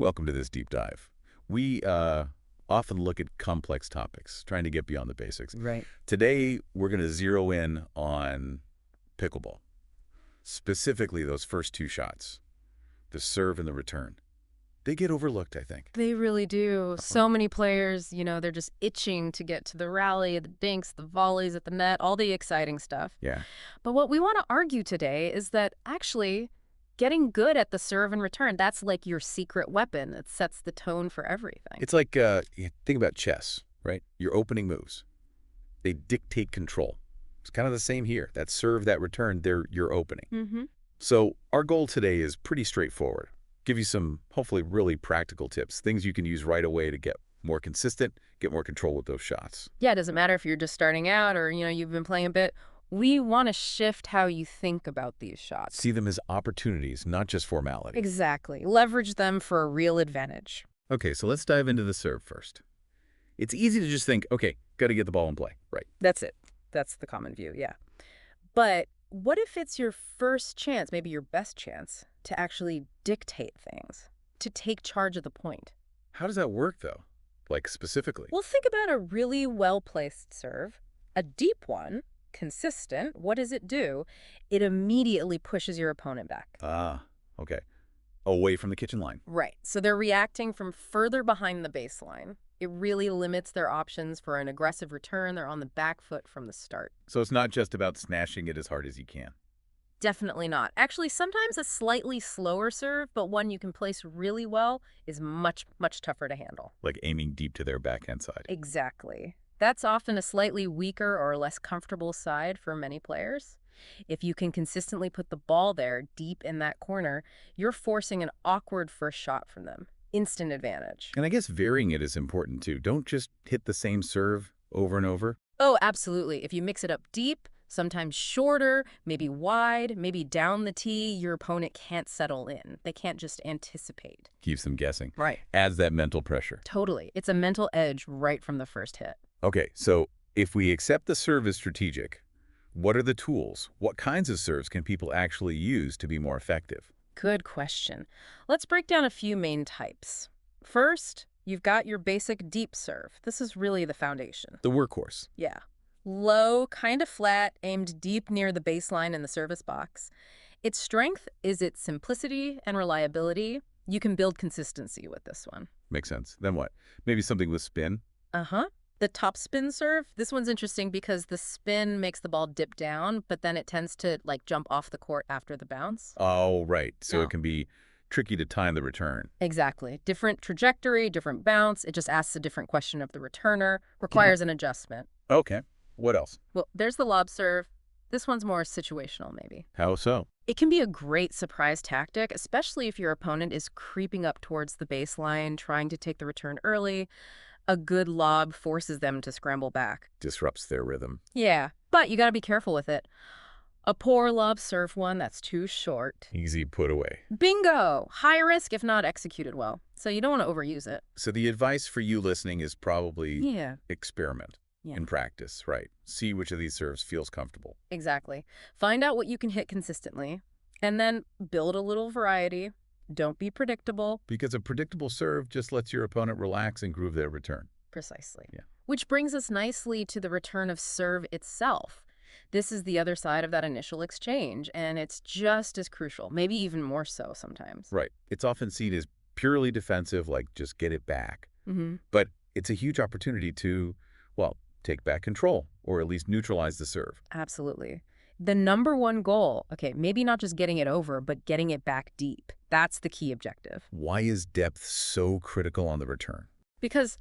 Welcome to this deep dive. We often look at complex topics, trying to get beyond the basics. Right. Today, we're going to zero in on pickleball, specifically those first two shots, the serve and the return. They get overlooked, I think. They really do. So many players, they're just itching to get to the rally, the dinks, the volleys at the net, all the exciting stuff. Yeah. But what we want to argue today is that actually getting good at the serve and return, that's like your secret weapon. It sets the tone for everything. It's like, you think about chess, right? Your opening moves. They dictate control. It's kind of the same here. That serve, that return, they're your opening. Mm-hmm. So our goal today is pretty straightforward. Give you some, hopefully, really practical tips, things you can use right away to get more consistent, get more control with those shots. Yeah, it doesn't matter if you're just starting out or, you've been playing a bit. We want to shift how you think about these shots. See them as opportunities, not just formality. Exactly. Leverage them for a real advantage. Okay, so let's dive into the serve first. It's easy to just think, okay, got to get the ball in play, right? That's it. That's the common view, yeah. But what if it's your first chance, maybe your best chance, to actually dictate things, to take charge of the point? How does that work, though? Like, specifically? Well, think about a really well-placed serve, a deep one, consistent. What does it do? It immediately pushes your opponent back. Ah, okay. Away from the kitchen line. Right. So they're reacting from further behind the baseline. It really limits their options for an aggressive return. They're on the back foot from the start. So it's not just about smashing it as hard as you can. Definitely not. Actually, sometimes a slightly slower serve, but one you can place really well, is much, much tougher to handle. Like aiming deep to their backhand side. Exactly. That's often a slightly weaker or less comfortable side for many players. If you can consistently put the ball there, deep in that corner, you're forcing an awkward first shot from them. Instant advantage. And I guess varying it is important, too. Don't just hit the same serve over and over. Oh, absolutely. If you mix it up deep, sometimes shorter, maybe wide, maybe down the tee, your opponent can't settle in. They can't just anticipate. Keeps them guessing. Right. Adds that mental pressure. Totally. It's a mental edge right from the first hit. Okay, so if we accept the serve is strategic, what are the tools? What kinds of serves can people actually use to be more effective? Good question. Let's break down a few main types. First, you've got your basic deep serve. This is really the foundation. The workhorse. Yeah. Low, kind of flat, aimed deep near the baseline in the service box. Its strength is its simplicity and reliability. You can build consistency with this one. Makes sense. Then what? Maybe something with spin? Uh-huh. The top spin serve, this one's interesting because the spin makes the ball dip down, but then it tends to jump off the court after the bounce. Oh, right. So Yeah. it can be tricky to time the return. Exactly. Different trajectory, different bounce. It just asks a different question of the returner, requires an adjustment. Okay. What else? Well, there's the lob serve. This one's more situational, maybe. How so? It can be a great surprise tactic, especially if your opponent is creeping up towards the baseline, trying to take the return early. A good lob forces them to scramble back. Disrupts their rhythm. Yeah, but you got to be careful with it. A poor lob serve one that's too short. Easy put away. Bingo! High risk if not executed well. So you don't want to overuse it. So the advice for you listening is probably Yeah. experiment Yeah. and practice, right? See which of these serves feels comfortable. Exactly. Find out what you can hit consistently, and then build a little variety. Don't be predictable. Because a predictable serve just lets your opponent relax and groove their return. Precisely. Yeah. Which brings us nicely to the return of serve itself. This is the other side of that initial exchange, and it's just as crucial, maybe even more so sometimes. Right. It's often seen as purely defensive, like just get it back. Mm-hmm. But it's a huge opportunity to, well, take back control or at least neutralize the serve. Absolutely. The number one goal, okay, maybe not just getting it over, but getting it back deep. That's the key objective. Why is depth so critical on the return? Because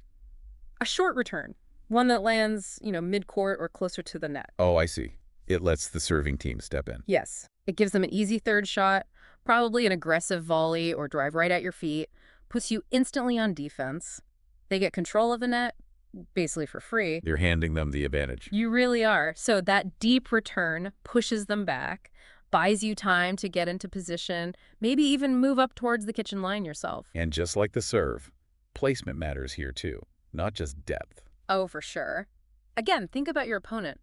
a short return, one that lands, mid-court or closer to the net. Oh, I see. It lets the serving team step in. Yes. It gives them an easy third shot, probably an aggressive volley or drive right at your feet, puts you instantly on defense. They get control of the net, basically for free. You're handing them the advantage. You really are. So that deep return pushes them back, buys you time to get into position, maybe even move up towards the kitchen line yourself. And just like the serve, placement matters here too, not just depth. Oh, for sure. Again, think about your opponent.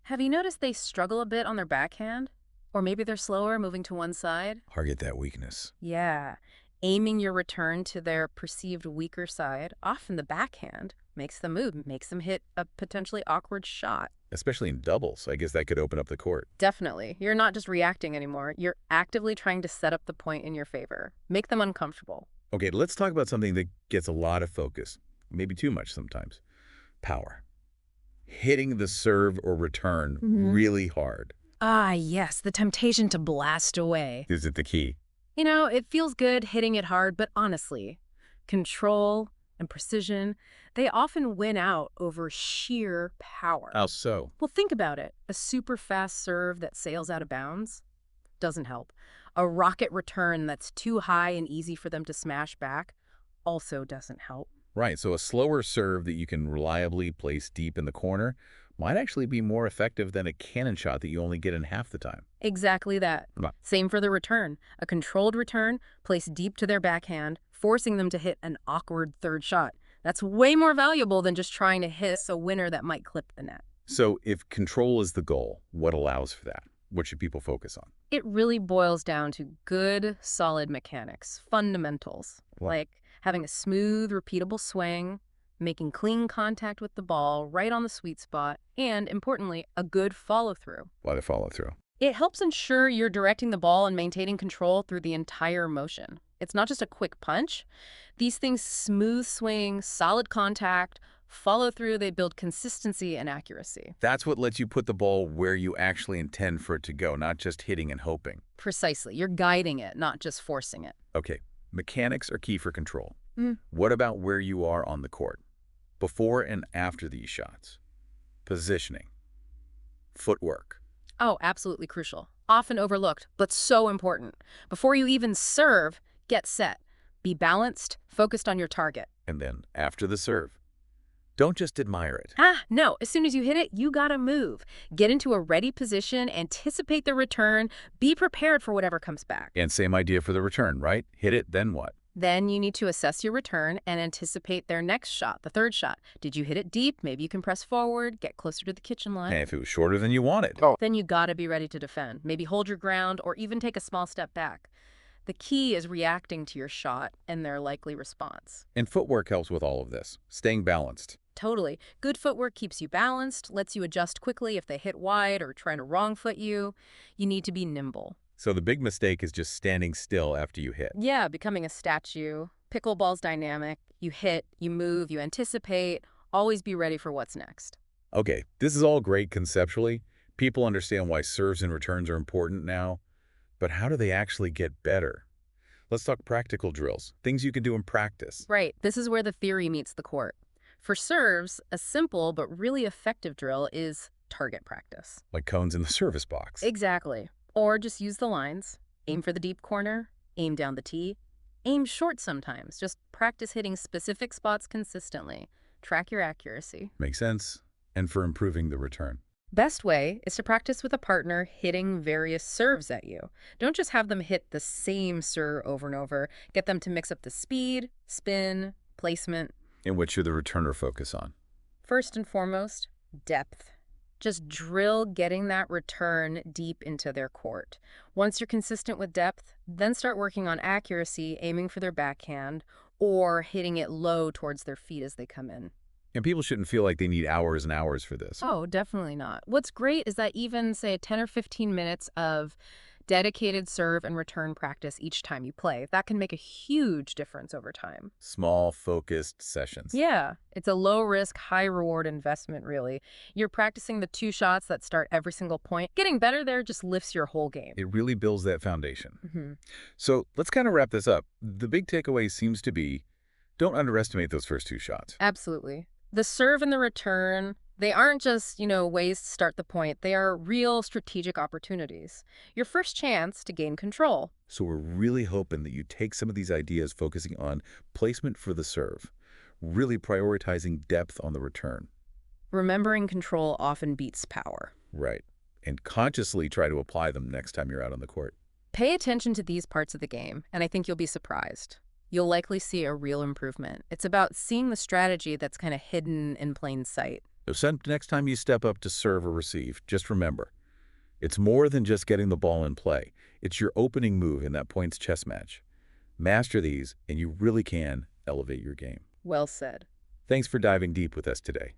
Have you noticed they struggle a bit on their backhand? Or maybe they're slower moving to one side? Target that weakness. Yeah. Aiming your return to their perceived weaker side, often the backhand, makes them move, makes them hit a potentially awkward shot. Especially in doubles. I guess that could open up the court. Definitely. You're not just reacting anymore. You're actively trying to set up the point in your favor. Make them uncomfortable. Okay, let's talk about something that gets a lot of focus, maybe too much sometimes. Power. Hitting the serve or return really hard. Ah, yes, the temptation to blast away. Is it the key? It feels good hitting it hard, but honestly, control and precision, they often win out over sheer power. How so? Well, think about it. A super fast serve that sails out of bounds doesn't help. A rocket return that's too high and easy for them to smash back also doesn't help. Right, so a slower serve that you can reliably place deep in the corner might actually be more effective than a cannon shot that you only get in half the time. Exactly that. Right. Same for the return. A controlled return placed deep to their backhand, forcing them to hit an awkward third shot. That's way more valuable than just trying to hiss a winner that might clip the net. So if control is the goal, what allows for that? What should people focus on? It really boils down to good, solid mechanics, fundamentals, like having a smooth, repeatable swing, making clean contact with the ball right on the sweet spot, and, importantly, a good follow-through. Why the follow-through? It helps ensure you're directing the ball and maintaining control through the entire motion. It's not just a quick punch. These things, smooth swing, solid contact, follow through, they build consistency and accuracy. That's what lets you put the ball where you actually intend for it to go, not just hitting and hoping. Precisely. You're guiding it, not just forcing it. Okay, mechanics are key for control. Mm. What about where you are on the court? Before and after these shots? Positioning? Footwork? Oh, absolutely crucial. Often overlooked, but so important. Before you even serve, get set. Be balanced, focused on your target. And then, after the serve, don't just admire it. No. As soon as you hit it, you gotta move. Get into a ready position, anticipate the return, be prepared for whatever comes back. And same idea for the return, right? Hit it, then what? Then you need to assess your return and anticipate their next shot, the third shot. Did you hit it deep? Maybe you can press forward, get closer to the kitchen line. And if it was shorter than you wanted. Then you gotta be ready to defend. Maybe hold your ground or even take a small step back. The key is reacting to your shot and their likely response. And footwork helps with all of this. Staying balanced. Totally. Good footwork keeps you balanced, lets you adjust quickly if they hit wide or try to wrong foot you. You need to be nimble. So the big mistake is just standing still after you hit. Yeah, becoming a statue. Pickleball's dynamic. You hit, you move, you anticipate. Always be ready for what's next. Okay, this is all great conceptually. People understand why serves and returns are important now. But how do they actually get better? Let's talk practical drills, things you can do in practice. Right. This is where the theory meets the court. For serves, a simple but really effective drill is target practice. Like cones in the service box. Exactly. Or just use the lines. Aim for the deep corner, aim down the tee, aim short sometimes. Just practice hitting specific spots consistently. Track your accuracy. Makes sense. And for improving the return. Best way is to practice with a partner hitting various serves at you. Don't just have them hit the same serve over and over. Get them to mix up the speed, spin, placement. And what should the returner focus on? First and foremost, depth. Just drill getting that return deep into their court. Once you're consistent with depth, then start working on accuracy, aiming for their backhand, or hitting it low towards their feet as they come in. And people shouldn't feel like they need hours and hours for this. Oh, definitely not. What's great is that even, say, 10 or 15 minutes of dedicated serve and return practice each time you play, that can make a huge difference over time. Small, focused sessions. Yeah, it's a low-risk, high-reward investment, really. You're practicing the 2 shots that start every single point. Getting better there just lifts your whole game. It really builds that foundation. Mm-hmm. So let's kind of wrap this up. The big takeaway seems to be, don't underestimate those first 2 shots. Absolutely. The serve and the return, they aren't just, ways to start the point. They are real strategic opportunities. Your first chance to gain control. So we're really hoping that you take some of these ideas focusing on placement for the serve, really prioritizing depth on the return. Remembering control often beats power. Right. And consciously try to apply them next time you're out on the court. Pay attention to these parts of the game, and I think you'll be surprised. You'll likely see a real improvement. It's about seeing the strategy that's kind of hidden in plain sight. So next time you step up to serve or receive, just remember, it's more than just getting the ball in play. It's your opening move in that points chess match. Master these, and you really can elevate your game. Well said. Thanks for diving deep with us today.